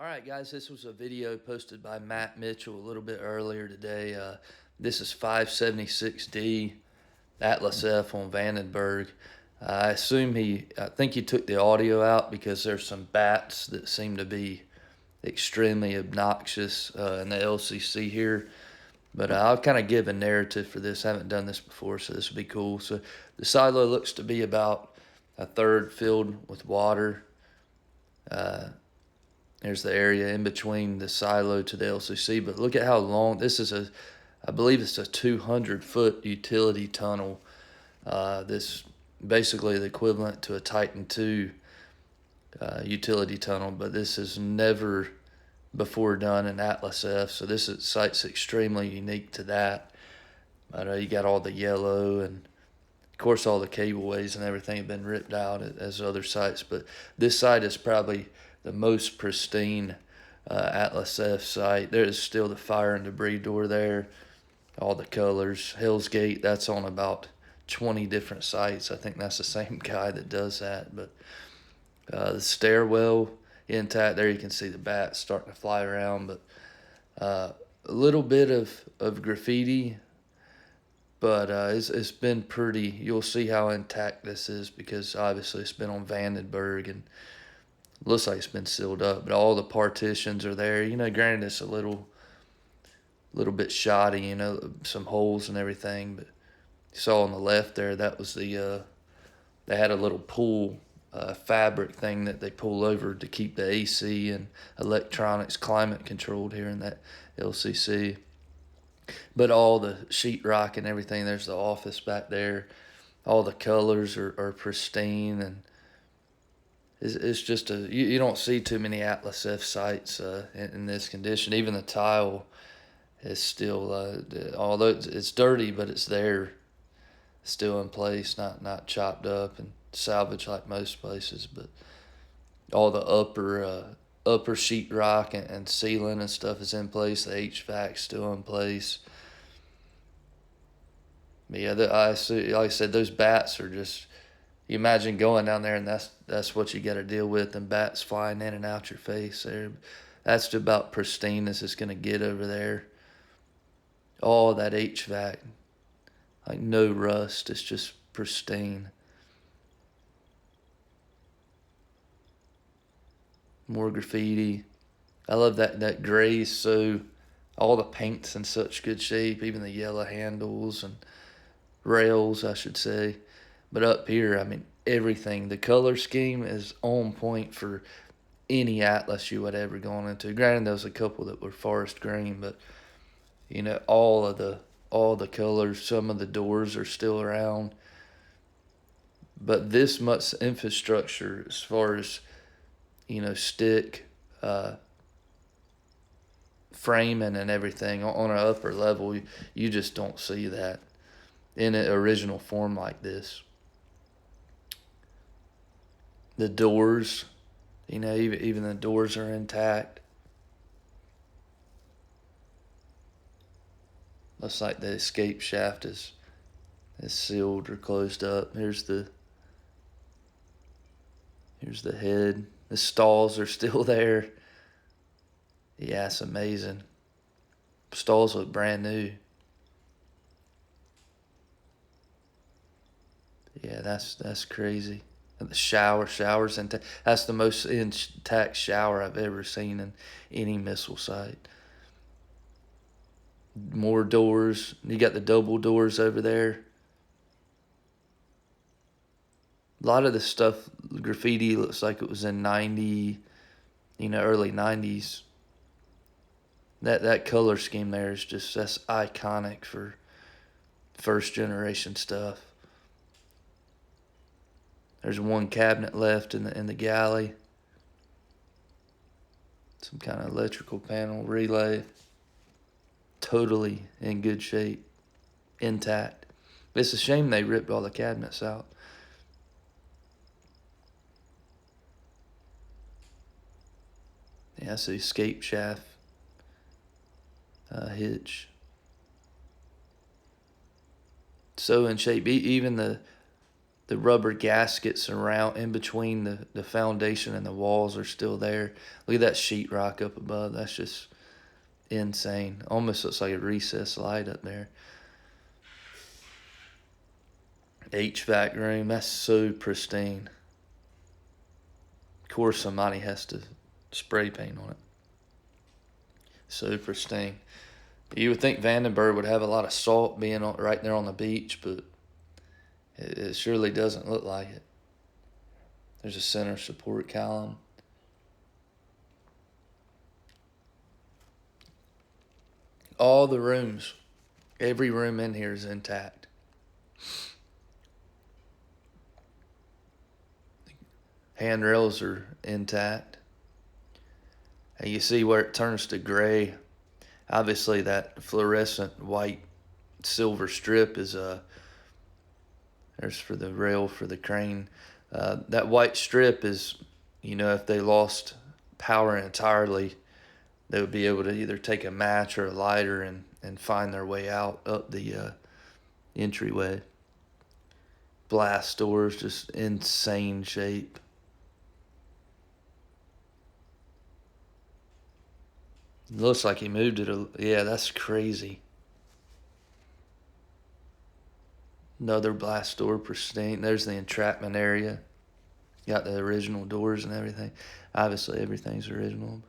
All right, guys, this was a video posted by Matt Mitchell a little bit earlier today. This is 576D Atlas F on Vandenberg. I think he took the audio out because there's some bats that seem to be extremely obnoxious in the LCC here. But I'll kind of give a narrative for this. I haven't done this before, so this will be cool. So the silo looks to be about a third filled with water. There's the area in between the silo to the LCC, but look at how long this is. I believe it's a 200-foot utility tunnel. This basically the equivalent to a Titan II utility tunnel, but this is never before done in Atlas F. So site's extremely unique to that. But you got all the yellow and of course all the cableways and everything have been ripped out as other sites, but this site is probably the most pristine Atlas F site. There is still the fire and debris door there, all the colors. Hell's Gate, that's on about 20 different sites. I think that's the same guy that does that. But the stairwell intact there, you can see the bats starting to fly around. But a little bit of graffiti, but it's been pretty. You'll see how intact this is because obviously it's been on Vandenberg and looks like it's been sealed up, but all the partitions are there. Granted it's a little bit shoddy, some holes and everything, but you saw on the left there, that was they had a little pool fabric thing that they pull over to keep the AC and electronics climate controlled here in that LCC. But all the sheetrock and everything, there's the office back there. All the colors are pristine, and it's just you don't see too many Atlas F sites in this condition. Even the tile is still, although it's dirty, but it's there, still in place, not chopped up and salvaged like most places. But all the upper sheetrock and ceiling and stuff is in place. The HVAC's still in place. But yeah, like I said, those bats are just. You imagine going down there and that's what you got to deal with, and bats flying in and out your face there. That's about pristine as it's going to get over there. All that HVAC, like no rust, it's just pristine. More graffiti. I love that gray, so all the paint's in such good shape, even the yellow handles and rails, I should say. But up here, I mean, everything. The color scheme is on point for any Atlas you would ever gone into. Granted, there was a couple that were forest green, but all the colors. Some of the doors are still around. But this much infrastructure, as far as stick framing and everything on an upper level, you just don't see that in an original form like this. The doors, even the doors are intact. Looks like the escape shaft is sealed or closed up. Here's the head. The stalls are still there. Yeah, it's amazing. Stalls look brand new. Yeah, that's crazy. And the showers intact. That's the most intact shower I've ever seen in any missile site. More doors. You got the double doors over there. A lot of the stuff, graffiti, looks like it was in early 90s. That color scheme there is that's iconic for first generation stuff. There's one cabinet left in the galley. Some kind of electrical panel relay. Totally in good shape. Intact. It's a shame they ripped all the cabinets out. Yeah, that's the escape shaft hitch. So in shape. Even the the rubber gaskets around in between the foundation and the walls are still there. Look at that sheetrock up above. That's just insane. Almost looks like a recessed light up there. HVAC room, that's so pristine. Of course, somebody has to spray paint on it. So pristine. You would think Vandenberg would have a lot of salt being right there on the beach, but it surely doesn't look like it. There's a center support column. All the rooms, every room in here is intact. Handrails are intact. And you see where it turns to gray. Obviously, that fluorescent white silver strip is there's for the rail for the crane. That white strip is, if they lost power entirely, they would be able to either take a match or a lighter and find their way out up the entryway. Blast doors, just insane shape. Looks like he moved it. Yeah, that's crazy. Another blast door, pristine. There's the entrapment area. Got the original doors and everything. Obviously, everything's original.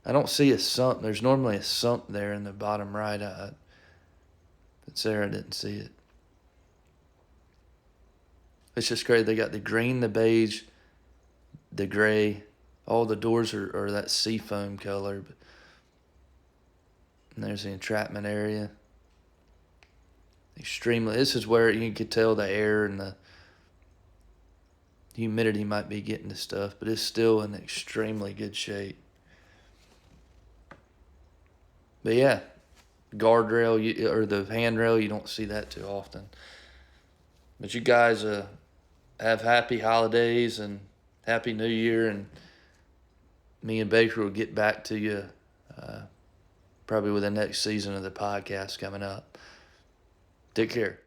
I don't see a sump. There's normally a sump there in the bottom right. It's there. I didn't see it. It's just great. They got the green, the beige, the gray. All the doors are that seafoam color. And there's the entrapment area. This is where you could tell the air and the humidity might be getting to stuff, but it's still in extremely good shape. But yeah, guardrail or the handrail, you don't see that too often. But you guys have happy holidays and happy New Year, and me and Baker will get back to you probably with the next season of the podcast coming up. Take care.